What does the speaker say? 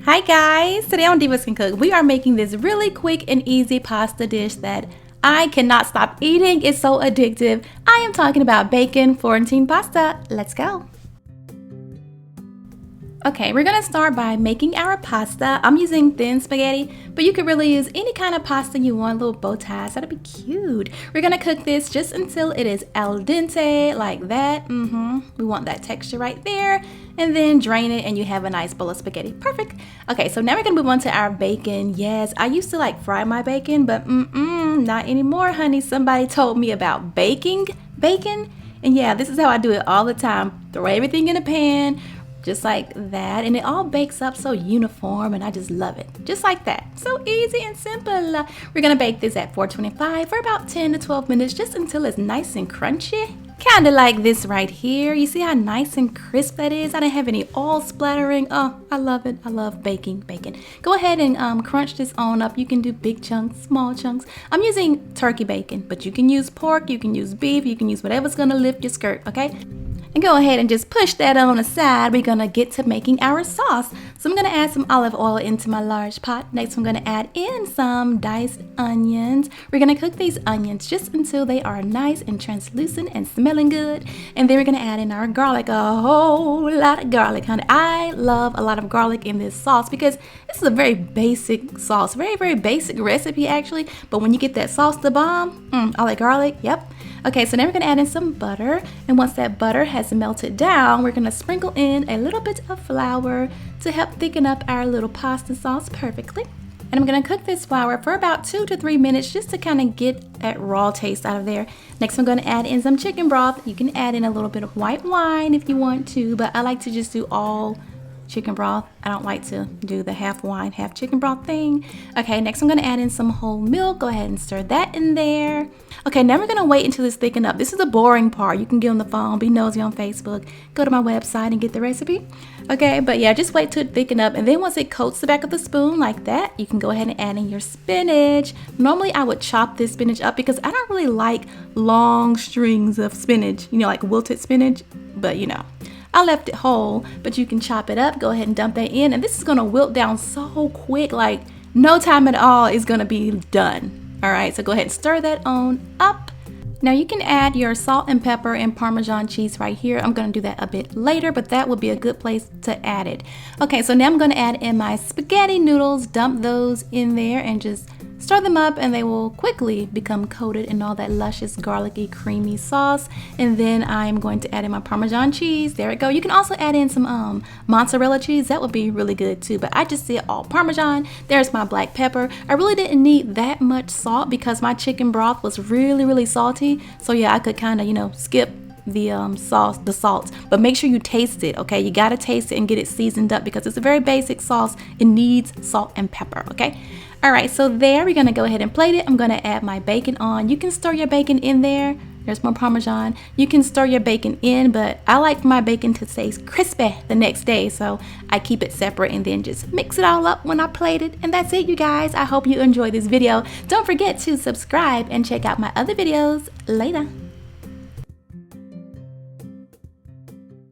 Hi guys, today on Divas Can Cook, we are making this really quick and easy pasta dish that I cannot stop eating. It's so addictive. I am talking about bacon Florentine pasta. Let's go. Okay, we're gonna start by making our pasta. I'm using thin spaghetti, but you could really use any kind of pasta you want, little bow ties, that'd be cute. We're gonna cook this just until it is al dente, like that. We want that texture right there, and then drain it and you have a nice bowl of spaghetti. Perfect. Okay, so now we're gonna move on to our bacon. Yes, I used to like fry my bacon, but not anymore, honey. Somebody told me about baking bacon, and yeah, this is how I do it all the time. Throw everything in a pan, just like that, and it all bakes up so uniform, and I just love it. Just like that. So easy and simple. We're gonna bake this at 425 for about 10 to 12 minutes, just until it's nice and crunchy. Kind of like this right here. You see how nice and crisp that is? I didn't have any oil splattering. Oh, I love it. I love baking bacon. Go ahead and crunch this on up. You can do big chunks, small chunks. I'm using turkey bacon, but you can use pork, you can use beef, you can use whatever's gonna lift your skirt, okay? And go ahead and just push that on the side. We're gonna get to making our sauce. So I'm gonna add some olive oil into my large pot. Next, I'm gonna add in some diced onions. We're gonna cook these onions just until they are nice and translucent and smelling good. And then we're gonna add in our garlic, a whole lot of garlic, honey. I love a lot of garlic in this sauce because this is a very basic sauce, very basic recipe actually. But when you get that sauce to bomb, all that garlic, yep. Okay, so now we're gonna add in some butter, and once that butter has melted down, we're gonna sprinkle in a little bit of flour to help thicken up our little pasta sauce perfectly. And I'm gonna cook this flour for about 2 to 3 minutes just to kind of get that raw taste out of there. Next, I'm gonna add in some chicken broth. You can add in a little bit of white wine if you want to, but I like to just do all chicken broth. I don't like to do the half wine, half chicken broth thing. Okay, next I'm gonna add in some whole milk. Go ahead and stir that in there. Okay, now we're gonna wait until it's thicken up. This is the boring part. You can get on the phone, be nosy on Facebook, go to my website and get the recipe. Okay, but yeah, just wait till it thicken up, and then once it coats the back of the spoon like that, you can go ahead and add in your spinach. Normally I would chop this spinach up because I don't really like long strings of spinach, you know, like wilted spinach, but you know, I left it whole, but you can chop it up. Go ahead and dump that in, and this is gonna wilt down so quick, like no time at all is gonna be done. All right, so go ahead and stir that on up. Now you can add your salt and pepper and Parmesan cheese right here. I'm gonna do that a bit later, but that would be a good place to add it. Okay, so now I'm gonna add in my spaghetti noodles, dump those in there and just stir them up, and they will quickly become coated in all that luscious, garlicky, creamy sauce. And then I'm going to add in my Parmesan cheese. There we go. You can also add in some mozzarella cheese. That would be really good too, but I just did all Parmesan. There's my black pepper. I really didn't need that much salt because my chicken broth was really salty. So yeah, I could kind of, you know, skip the salt, but make sure you taste it. Okay, you gotta taste it and get it seasoned up because it's a very basic sauce. It needs salt and pepper. Okay, all right, so there, we're gonna go ahead and plate it. I'm gonna add my bacon on. You can stir your bacon in there. There's more Parmesan. You can stir your bacon in, but I like my bacon to stay crispy the next day, so I keep it separate and then just mix it all up when I plate it. And that's it, you guys. I hope you enjoyed this video. Don't forget to subscribe and check out my other videos later.